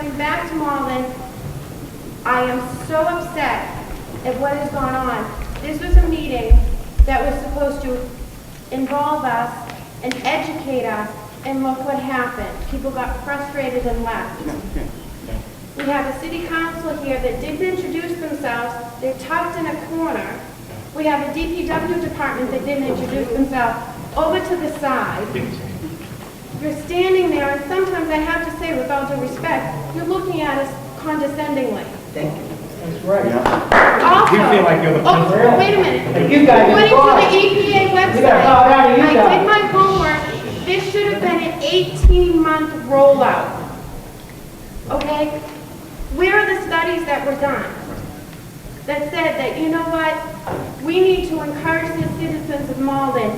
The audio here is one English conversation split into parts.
coming back to Malden, I am so upset at what has gone on. This was a meeting that was supposed to involve us and educate us, and look what happened. People got frustrated and left. We have a city council here that didn't introduce themselves. They're tucked in a corner. We have a DPW department that didn't introduce themselves over to the side. You're standing there, and sometimes I have to say, with all due respect, you're looking at us condescendingly. Thank you. That's right. Yeah. Also, You feel like you're the oh, wait a minute. You guys According to the EPA website, I did my homework. This should have been an 18-month rollout. Okay? Where are the studies that were done that said that, you know what, we need to encourage the citizens of Malden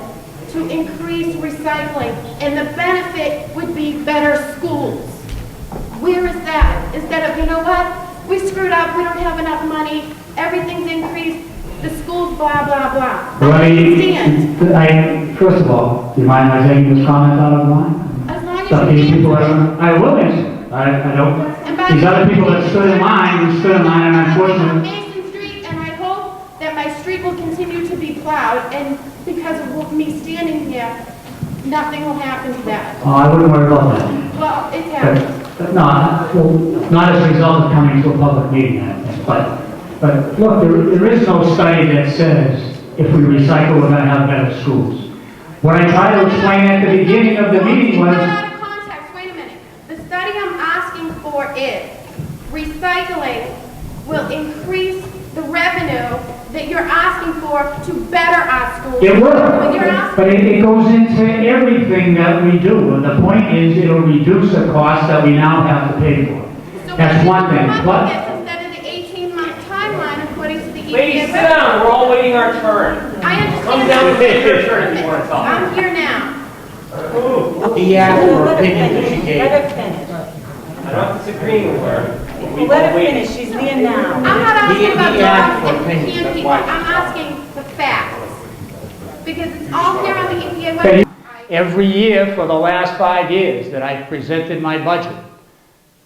to increase recycling, and the benefit would be better schools? Where is that? Instead of, you know what, we screwed up, we don't have enough money, everything's increased, the schools, blah, blah, blah. First of all, do you mind my taking this comment out of line? As long as Some you people answer. I will answer. I don't. These other people that stood in line, and unfortunately. Mason Street, and I hope that my street will continue to be plowed, and because of me standing here, nothing will happen to that. Oh, I wouldn't worry about that. Well, it's happening. But not as a result of coming to a public meeting, I think. But look, there is no study that says if we recycle, we're going to have better schools. What I tried to explain at the beginning of the meeting was... Out of context, wait a minute. The study I'm asking for is recycling will increase the revenue that you're asking for to better our schools. It will, but it goes into everything that we do. And the point is, it'll reduce the cost that we now have to pay for. So that's one thing. Instead of the 18-month timeline, according to the EPA. Ladies, sit down. We're all waiting our turn. I understand. Come down and take your turn if you want to talk. I'm here now. He asked for her opinion that she gave. Let her finish. I'm not disagreeing with her. Well, let her finish. She's there now. I'm not asking about He asked for dogs and opinion, that's people. why. I'm asking the facts. Because it's all here on the EPA website. Every year for the last 5 years that I've presented my budget,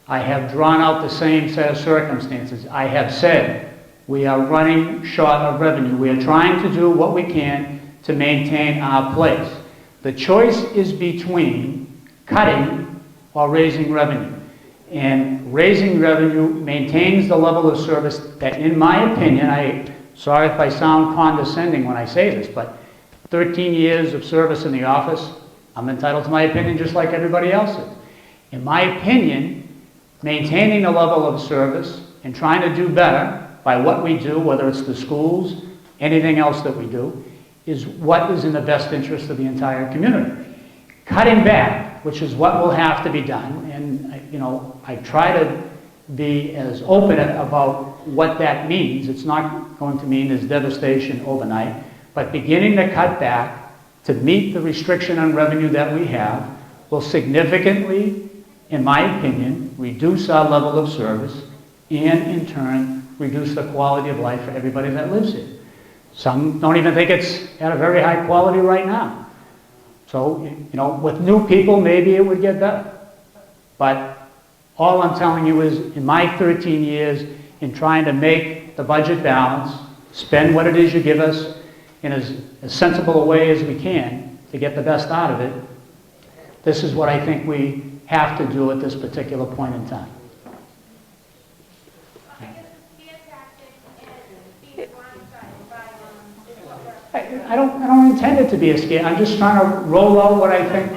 I have drawn out the same set of circumstances. I have said we are running short of revenue. We are trying to do what we can to maintain our place. The choice is between cutting or raising revenue. And raising revenue maintains the level of service that, in my opinion, sorry if I sound condescending when I say this, but 13 years of service in the office, I'm entitled to my opinion just like everybody else is. In my opinion, maintaining the level of service and trying to do better by what we do, whether it's the schools, anything else that we do, is what is in the best interest of the entire community. Cutting back, which is what will have to be done, and I try to be as open about what that means. It's not going to mean there's devastation overnight, but beginning to cut back to meet the restriction on revenue that we have will significantly, in my opinion, reduce our level of service and, in turn, reduce the quality of life for everybody that lives here. Some don't even think it's at a very high quality right now. So, with new people, maybe it would get better. But all I'm telling you is, in my 13 years in trying to make the budget balance, spend what it is you give us in as sensible a way as we can to get the best out of it, this is what I think we have to do at this particular point in time. I don't intend it to be a scare. I'm just trying to roll out what I think.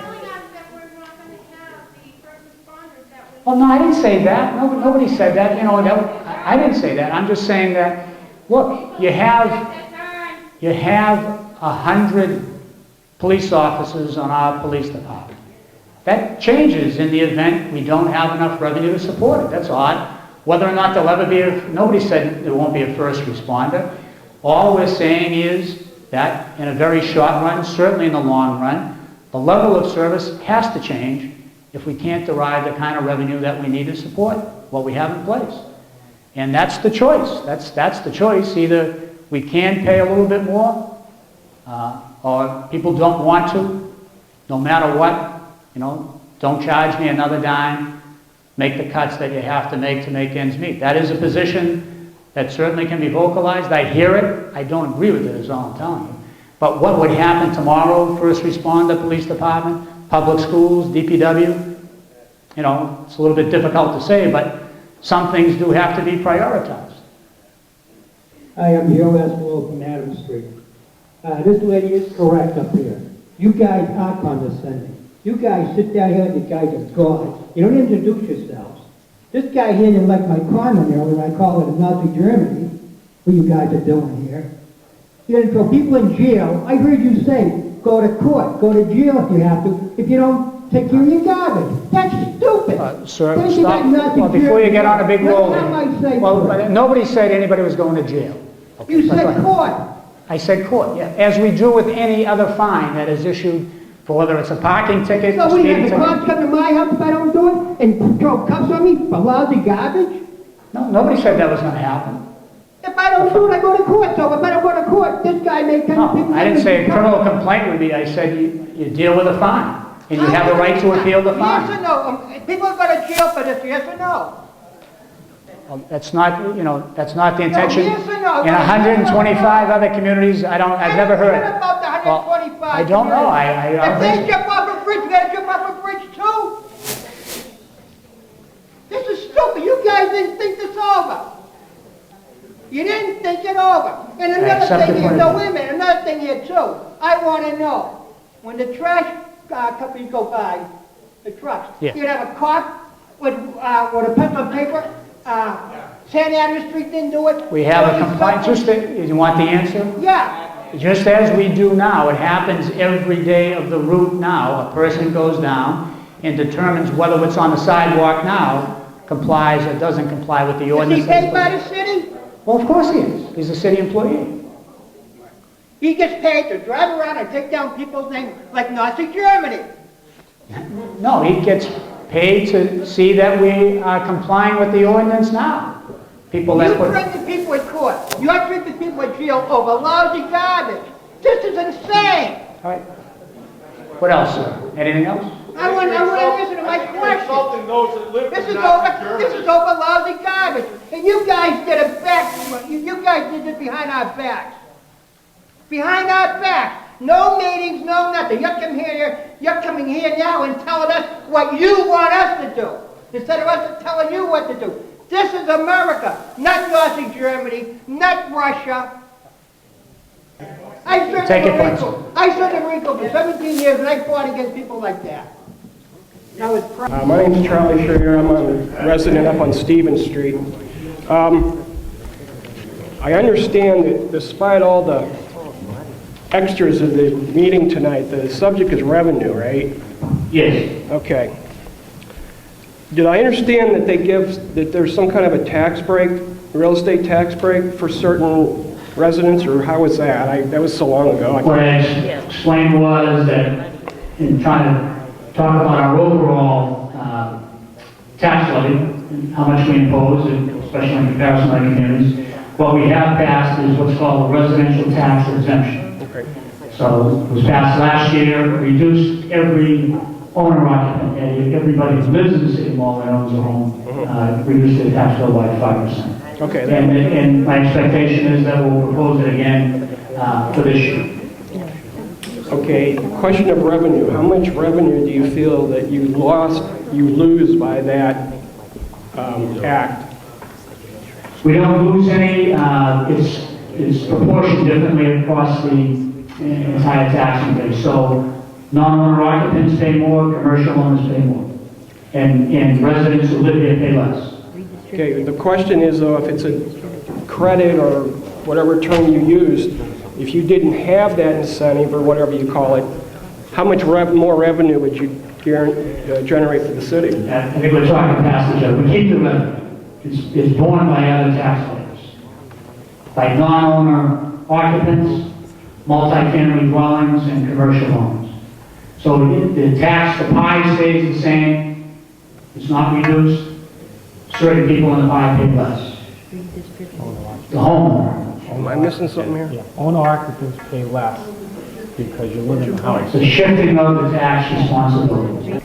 Well, no, I didn't say that. Nobody said that. I didn't say that. I'm just saying that, look, you have 100 police officers on our police department. That changes in the event we don't have enough revenue to support it. That's odd. Whether or not there'll ever be nobody said there won't be a first responder. All we're saying is that in a very short run, certainly in the long run, the level of service has to change if we can't derive the kind of revenue that we need to support what we have in place. And that's the choice. That's the choice. Either we can pay a little bit more, or people don't want to, no matter what, don't charge me another dime. make the cuts that you have to make ends meet. That is a position that certainly can be vocalized. I hear it. I don't agree with it, is all I'm telling you. But what would happen tomorrow, first responder, police department, public schools, DPW? You know, it's a little bit difficult to say, but some things do have to be prioritized. I am Joe Eswell from Adams Street. This lady is correct up here. You guys are condescending. You guys sit down here like you guys are gods. You don't introduce yourselves. This guy here didn't like my comment earlier. I call it a Nazi Germany. What you guys are doing here. You're going to throw people in jail. I heard you say, go to court, go to jail if you have to, if you don't take care of your garbage. That's stupid. Sir, Don't you stop. like Nazi Well, before you get on a big Germany? roll, What am I saying? well, nobody said anybody was going to jail. Okay, You but go said ahead. court. I said court, yeah, as we do with any other fine that is issued for whether it's a parking ticket, So a we speeding have the ticket. cops come to my house if I don't do it and throw cups on me for lousy garbage? No, nobody said that was going to happen. If I don't do it, I go to court. So if I don't go to court, this guy may come. No, I didn't say a criminal complaint would be, I said you deal with a fine, and you have a right to appeal the Yes or fine. no? People go to jail for this, yes or no? That's not, you know, that's not the intention. yes or no? In 125 other communities, I've never heard. What about the Well, 125? I don't know, I If they think, jump off a bridge, you gotta jump off a bridge too? This is stupid. You guys didn't think this over. You didn't think it over. And another accept thing the here, point no, of view. wait a minute, another thing here too. I want to know, when the trash companies go by, the trucks, Yeah. you'd have a cop with a pencil and paper, San Adams Street didn't do it. we have a Or complaint, something. you want the answer? Yeah. Just as we do now, it happens every day of the route now. A person goes down and determines whether what's on the sidewalk now complies or doesn't comply with the Is he ordinances. paid by the city? Well, of course he is. He's a city employee. He gets paid to drive around and take down people's names like Nazi Germany. No, he gets paid to see that we are complying with the ordinance now. People You that put... threaten people in court. You're threatening people in jail over lousy garbage. This is insane. All right. What else, sir? Anything else? I want to listen to my question. Insulting those that live This in is Nazi over. Germany. This is over lousy garbage. And you guys did it back. You guys did this behind our backs. Behind our backs. No meetings, no nothing. You're coming here now and telling us what you want us to do instead of us telling you what to do. This is America, not Nazi Germany, not Russia. I served Take in it, the Marine Prince. Corps. I served in the Marine Corps for 17 years, and I fought against people like that. I was proud. My name's Charlie Schroeder. I'm a resident up on Stevens Street. I understand that despite all the extras of the meeting tonight, the subject is revenue, right? Yes. Okay. Did I understand that there's some kind of a tax break, real estate tax break for certain residents, or how was that? That was so long ago. What I explained was that in trying to talk about our overall tax levy, and how much we impose, especially in comparison to other communities, what we have passed is what's called a residential tax exemption. Okay. So it was passed last year, reduced every owner occupant, everybody who lives in the city of Malden owns a home, reduced their tax bill by 5%. Okay. And my expectation is that we'll propose it again for this year. Okay, question of revenue. How much revenue do you feel that you lose by that act? We don't lose any, it's proportioned differently across the entire taxing base. So non-owner occupants pay more, commercial owners pay more, and residents who live here pay less. Okay, the question is though, if it's a credit or whatever term you used, if you didn't have that incentive or whatever you call it, how much more revenue would you generate for the city? I think we're talking past each other. We keep the revenue. It's borne by other taxpayers, by non-owner occupants, multifamily dwellings, and commercial homes. So the pie stays the same. It's not reduced. Certain people in the pie pay less. The homeowner. Am I missing something here? Yeah, owner occupants pay less because you live in the house. The shifting of the tax responsibility.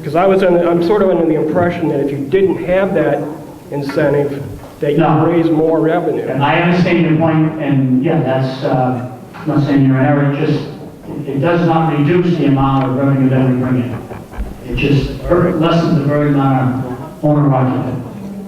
Because I'm sort of under the impression that if you didn't have that incentive, that No. you'd raise more revenue. And I understand your point, and yeah, that's, I'm not saying you're in error, it does not reduce the amount of revenue that we bring in. It just lessens the burden on our owner occupant.